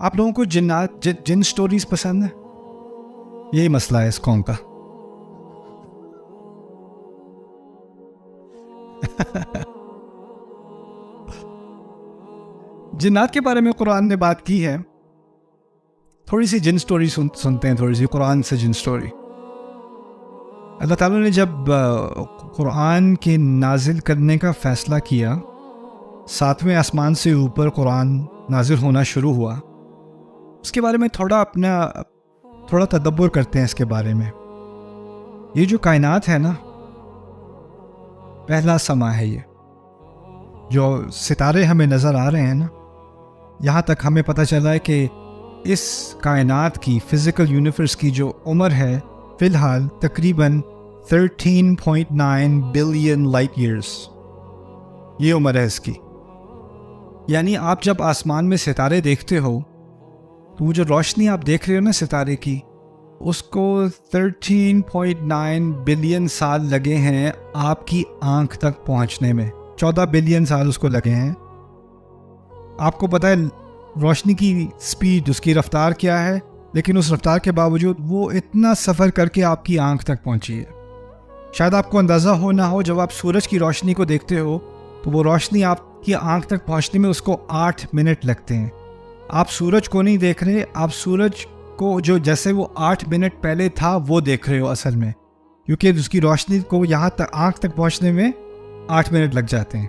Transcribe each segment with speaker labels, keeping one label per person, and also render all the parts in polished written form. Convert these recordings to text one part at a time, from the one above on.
Speaker 1: آپ لوگوں کو جن سٹوریز پسند ہیں؟ یہی مسئلہ ہے اس قوم کا. جنات کے بارے میں قرآن نے بات کی ہے. تھوڑی سی جن سٹوری سنتے ہیں، تھوڑی سی قرآن سے جن سٹوری. اللہ تعالیٰ نے جب قرآن کے نازل کرنے کا فیصلہ کیا، 7ویں آسمان سے اوپر قرآن نازل ہونا شروع ہوا، اس کے بارے میں تھوڑا تدبر کرتے ہیں اس کے بارے میں. یہ جو کائنات ہے نا، پہلا سما ہے. یہ جو ستارے ہمیں نظر آ رہے ہیں نا، یہاں تک ہمیں پتہ چلا ہے کہ اس کائنات کی فزیکل یونیورس کی جو عمر ہے فی الحال تقریباً 13.9 بلین لائٹ ایئرس. یہ عمر ہے اس کی. یعنی آپ جب آسمان میں ستارے دیکھتے ہو تو وہ جو روشنی آپ دیکھ رہے ہو نا ستارے کی، اس کو 13.9 بلین سال لگے ہیں آپ کی آنکھ تک پہنچنے میں. 14 بلین سال اس کو لگے ہیں. آپ کو پتہ ہے روشنی کی سپیڈ، اس کی رفتار کیا ہے، لیکن اس رفتار کے باوجود وہ اتنا سفر کر کے آپ کی آنکھ تک پہنچی ہے. شاید آپ کو اندازہ ہو نہ ہو، جب آپ سورج کی روشنی کو دیکھتے ہو تو وہ روشنی آپ کی آنکھ تک پہنچنے میں اس کو 8 منٹ لگتے ہیں. آپ سورج کو نہیں دیکھ رہے، آپ سورج کو جو جیسے وہ 8 منٹ پہلے تھا وہ دیکھ رہے ہو اصل میں، کیونکہ اس کی روشنی کو یہاں تک آنکھ تک پہنچنے میں 8 منٹ لگ جاتے ہیں.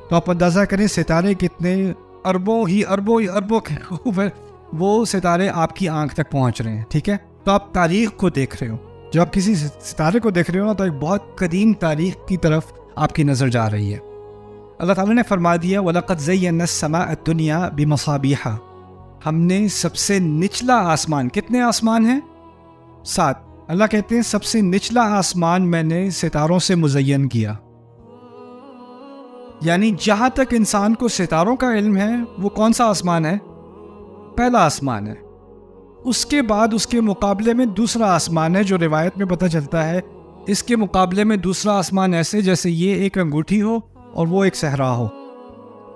Speaker 1: تو آپ اندازہ کریں ستارے کتنے اربوں کے اوپر وہ ستارے آپ کی آنکھ تک پہنچ رہے ہیں. ٹھیک ہے، تو آپ تاریخ کو دیکھ رہے ہو. جب آپ کسی ستارے کو دیکھ رہے ہو نا، تو ایک بہت قدیم تاریخ کی طرف آپ کی نظر جا رہی ہے. اللہ تعالیٰ نے فرما دیا وَلَقَدْ زَيَّنَّا السَّمَاءَ الدُّنْيَا بِمَصَابِيحَ. ہم نے سب سے نچلا آسمان، کتنے آسمان ہیں؟ 7. اللہ کہتے ہیں سب سے نچلا آسمان میں نے ستاروں سے مزین کیا. یعنی جہاں تک انسان کو ستاروں کا علم ہے، وہ کون سا آسمان ہے؟ پہلا آسمان ہے. اس کے بعد اس کے مقابلے میں دوسرا آسمان ہے، جو روایت میں پتہ چلتا ہے اس کے مقابلے میں دوسرا آسمان ایسے جیسے یہ ایک انگوٹھی ہو اور وہ ایک صحرا ہو.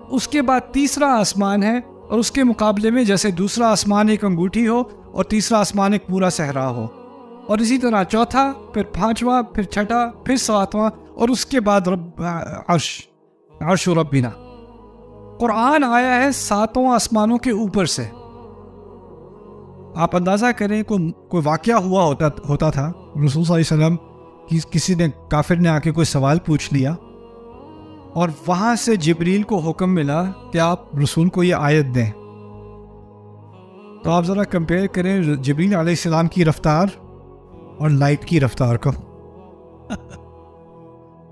Speaker 1: اس کے بعد تیسرا آسمان ہے، اور اس کے مقابلے میں جیسے دوسرا آسمان ایک انگوٹھی ہو اور تیسرا آسمان ایک پورا صحرا ہو. اور اسی طرح چوتھا، پھر 5واں، پھر 6واں، پھر 7واں، اور اس کے بعد عرش ربنا. قرآن آیا ہے 7 آسمانوں کے اوپر سے. آپ اندازہ کریں کوئی واقعہ ہوا ہوتا تھا، رسول صلی اللہ علیہ وسلم کسی نے کافر نے آ کے کوئی سوال پوچھ لیا، اور وہاں سے جبریل کو حکم ملا کہ آپ رسول کو یہ آیت دیں. تو آپ ذرا کمپیئر کریں جبریل علیہ السلام کی رفتار اور لائٹ کی رفتار کو.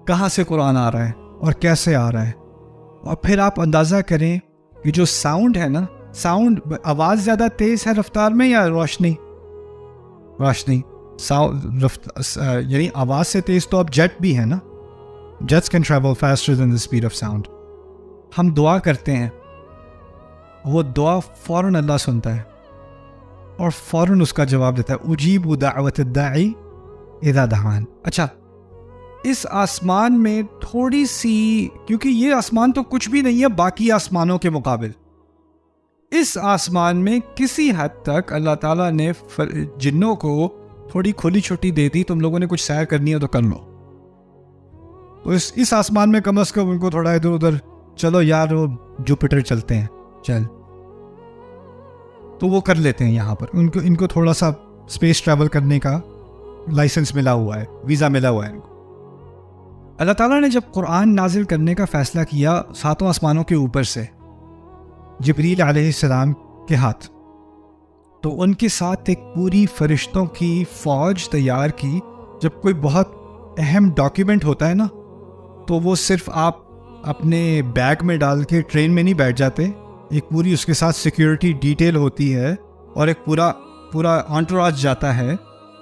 Speaker 1: کہاں سے قرآن آ رہا ہے اور کیسے آ رہا ہے. اور پھر آپ اندازہ کریں کہ جو ساؤنڈ ہے نا، ساؤنڈ آواز زیادہ تیز ہے رفتار میں یا روشنی؟ یعنی آواز سے تیز تو اب جیٹ بھی ہے نا. Jets can travel faster than the speed of sound. ہم دعا کرتے ہیں، وہ دعا فوراً اللہ سنتا ہے اور فوراً اس کا جواب دیتا ہے. اجیب دعوت الداعی اذا دعان. اچھا، اس آسمان میں تھوڑی سی، کیونکہ یہ آسمان تو کچھ بھی نہیں ہے باقی آسمانوں کے مقابل، اس آسمان میں کسی حد تک اللہ تعالیٰ نے جنوں کو تھوڑی کھلی چھٹی دے دی. تم لوگوں نے کچھ سیر کرنی ہے تو کر لو. تو اس آسمان میں کم از کم ان کو تھوڑا ادھر ادھر چلو یار، وہ جوپیٹر چلتے ہیں چل، تو وہ کر لیتے ہیں. یہاں پر ان کو تھوڑا سا اسپیس ٹریول کرنے کا لائسنس ملا ہوا ہے، ویزا ملا ہوا ہے ان کو. اللہ تعالیٰ نے جب قرآن نازل کرنے کا فیصلہ کیا 7 آسمانوں کے اوپر سے جبریل علیہ السلام کے ہاتھ، تو ان کے ساتھ ایک پوری فرشتوں کی فوج تیار کی. جب کوئی بہت اہم ڈاکیومنٹ ہوتا ہے نا، تو وہ صرف آپ اپنے بیگ میں ڈال کے ٹرین میں نہیں بیٹھ جاتے. ایک پوری اس کے ساتھ سیکیورٹی ڈیٹیل ہوتی ہے، اور ایک پورا انٹوراج جاتا ہے،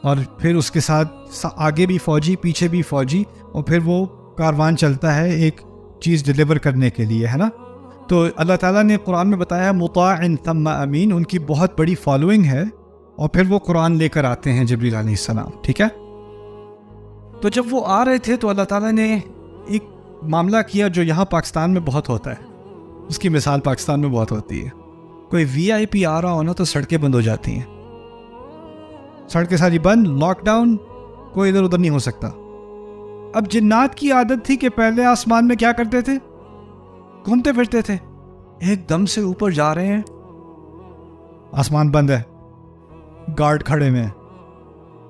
Speaker 1: اور پھر اس کے ساتھ آگے بھی فوجی، پیچھے بھی فوجی، اور پھر وہ کاروان چلتا ہے ایک چیز ڈیلیور کرنے کے لیے، ہے نا. تو اللہ تعالیٰ نے قرآن میں بتایا مطاع ثم امین، ان کی بہت بڑی فالوئنگ ہے، اور پھر وہ قرآن لے کر آتے ہیں جبریل علیہ السلام. ٹھیک ہے، تو جب وہ آ رہے تھے تو اللہ تعالیٰ نے ایک معاملہ کیا جو یہاں پاکستان میں بہت ہوتا ہے. اس کی مثال پاکستان میں بہت ہوتی ہے. کوئی VIP آ رہا ہو نا تو سڑکیں بند ہو جاتی ہیں، سڑکیں ساری بند، لاک ڈاؤن، کوئی ادھر ادھر نہیں ہو سکتا۔ اب جنات کی عادت تھی کہ پہلے آسمان میں کیا کرتے تھے؟ گھومتے پھرتے تھے۔ ایک دم سے اوپر جا رہے ہیں، آسمان بند ہے، گارڈ کھڑے ہوئے ہیں،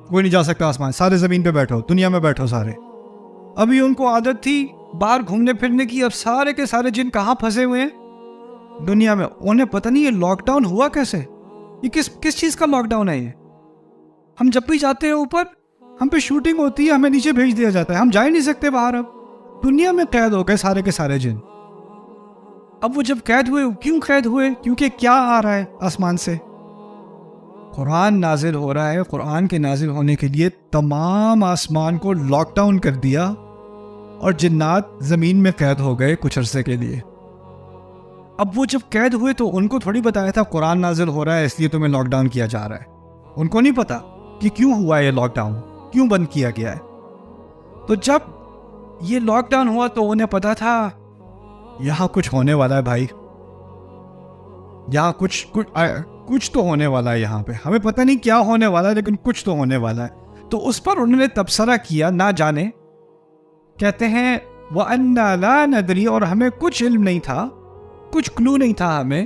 Speaker 1: کوئی نہیں جا سکتا آسمان، سارے زمین پہ بیٹھو، دنیا میں بیٹھو سارے۔ ابھی ان کو عادت تھی باہر گھومنے پھرنے کی، اب سارے کے سارے جن کہاں پھنسے ہوئے ہیں؟ دنیا میں۔ انہیں پتہ نہیں یہ لاک ڈاؤن ہوا کیسے، یہ کس چیز کا لاک ڈاؤن ہے یہ؟ ہم جب بھی جاتے ہیں اوپر، ہم پہ شوٹنگ ہوتی ہے، ہمیں نیچے بھیج دیا جاتا ہے، ہم جا ہی نہیں سکتے باہر۔ اب دنیا میں قید ہو گئے سارے کے سارے جن۔ اب وہ جب قید ہوئے، کیوں قید ہوئے؟ کیونکہ کیا آ رہا ہے آسمان سے؟ قرآن نازل ہو رہا ہے۔ قرآن کے نازل ہونے کے لیے تمام آسمان کو لاک ڈاؤن کر دیا، اور جنات زمین میں قید ہو گئے کچھ عرصے کے لیے۔ اب وہ جب قید ہوئے تو ان کو تھوڑی بتایا تھا قرآن نازل ہو رہا ہے اس لیے تمہیں لاک ڈاؤن کیا جا رہا ہے۔ ان کو نہیں پتا کہ کیوں ہوا ہے یہ لاک ڈاؤن، کیوں بند کیا گیا ہے۔ تو جب یہ لاک ڈاؤن ہوا تو انہیں پتا تھا یہاں کچھ ہونے والا ہے بھائی، یہاں کچھ تو ہونے والا ہے یہاں پہ، ہمیں پتہ نہیں کیا ہونے والا ہے لیکن کچھ تو ہونے والا ہے۔ تو اس پر انہوں نے تبصرہ کیا، نہ جانے، کہتے ہیں وَأَنَّا لَا نَدْرِي، اور ہمیں کچھ علم نہیں تھا، کچھ کلو نہیں تھا ہمیں،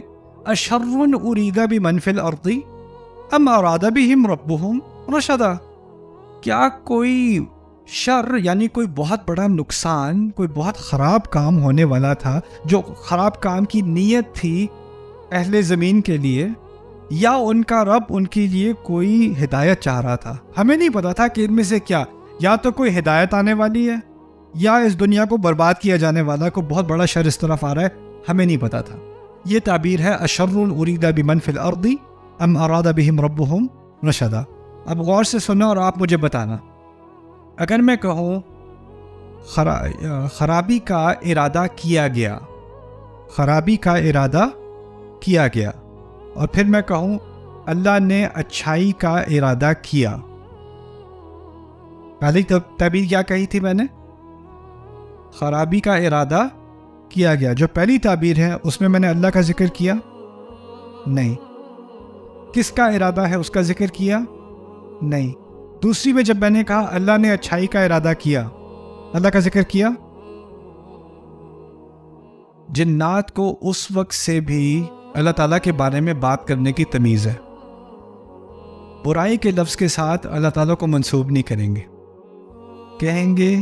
Speaker 1: أَشَرٌ أُرِيدَ بِمَنْ فِي الْأَرْضِ أَمْ أَرَادَ بِهِمْ رَبُّهُمْ رَشَدًا، کیا کوئی شر یعنی کوئی بہت بڑا نقصان، کوئی بہت خراب کام ہونے والا تھا، جو خراب کام کی نیت تھی اہل زمین کے لیے، یا ان کا رب ان کے لیے کوئی ہدایت چاہ رہا تھا؟ ہمیں نہیں پتا تھا کہ ان میں سے کیا، یا تو کوئی ہدایت آنے والی ہے، یا اس دنیا کو برباد کیا جانے والا کوئی بہت بڑا شر اس طرف آ رہا ہے، ہمیں نہیں پتا تھا۔ یہ تعبیر ہے اشر ارید بمن فی الارض ام اراد بہم ربہم رشدا۔ اب غور سے سنو اور آپ مجھے بتانا، اگر میں کہوں خرابی کا ارادہ کیا گیا، خرابی کا ارادہ کیا گیا، اور پھر میں کہوں اللہ نے اچھائی کا ارادہ کیا، پہلی تعبیر کیا کہی تھی میں نے؟ خرابی کا ارادہ کیا گیا۔ جو پہلی تعبیر ہے اس میں نے اللہ کا ذکر کیا نہیں، کس کا ارادہ ہے اس کا ذکر کیا نہیں۔ دوسری میں جب میں نے کہا اللہ نے اچھائی کا ارادہ کیا، اللہ کا ذکر کیا۔ جنات کو اس وقت سے بھی اللہ تعالیٰ کے بارے میں بات کرنے کی تمیز ہے، برائی کے لفظ کے ساتھ اللہ تعالیٰ کو منسوب نہیں کریں گے، کہیں گے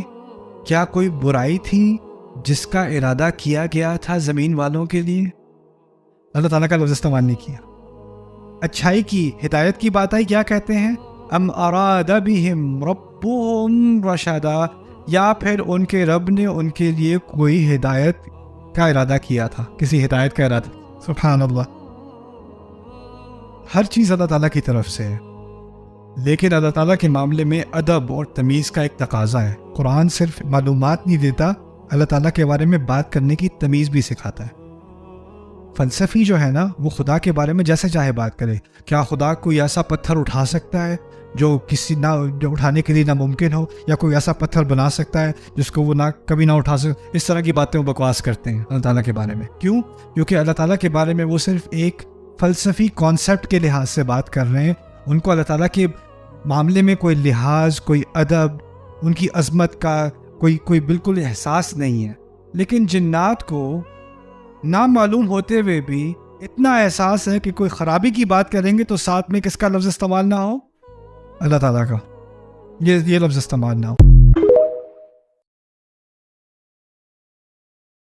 Speaker 1: کیا کوئی برائی تھی جس کا ارادہ کیا گیا تھا زمین والوں کے لیے؟ اللہ تعالیٰ کا لفظ استعمال نہیں کیا۔ اچھائی کی، ہدایت کی بات آئی، کیا کہتے ہیں؟ ام اراد بہم ربہم رشدا، یا پھر ان کے رب نے ان کے لیے کوئی ہدایت کا ارادہ کیا تھا، کسی ہدایت کا ارادہ۔ سبحان اللہ، ہر چیز اللہ تعالیٰ کی طرف سے ہے، لیکن اللہ تعالیٰ کے معاملے میں ادب اور تمیز کا ایک تقاضا ہے۔ قرآن صرف معلومات نہیں دیتا، اللہ تعالیٰ کے بارے میں بات کرنے کی تمیز بھی سکھاتا ہے۔ فلسفی جو ہے نا، وہ خدا کے بارے میں جیسے چاہے بات کرے، کیا خدا کوئی ایسا پتھر اٹھا سکتا ہے جو جو اٹھانے کے لیے ناممکن ہو، یا کوئی ایسا پتھر بنا سکتا ہے جس کو وہ کبھی نہ اٹھا سکے؟ اس طرح کی باتیں وہ بکواس کرتے ہیں اللہ تعالیٰ کے بارے میں۔ کیوں؟ کیونکہ اللہ تعالیٰ کے بارے میں وہ صرف ایک فلسفی کانسیپٹ کے لحاظ سے بات کر رہے ہیں، ان کو اللہ تعالیٰ کے معاملے میں کوئی لحاظ، کوئی ادب، ان کی عظمت کا کوئی بالکل احساس نہیں ہے۔ لیکن جنات کو نامعلوم ہوتے ہوئے بھی اتنا احساس ہے کہ کوئی خرابی کی بات کریں گے تو ساتھ میں کس کا لفظ استعمال نہ ہو؟ اللہ تعالیٰ کا یہ لفظ استعمال نہ ہو۔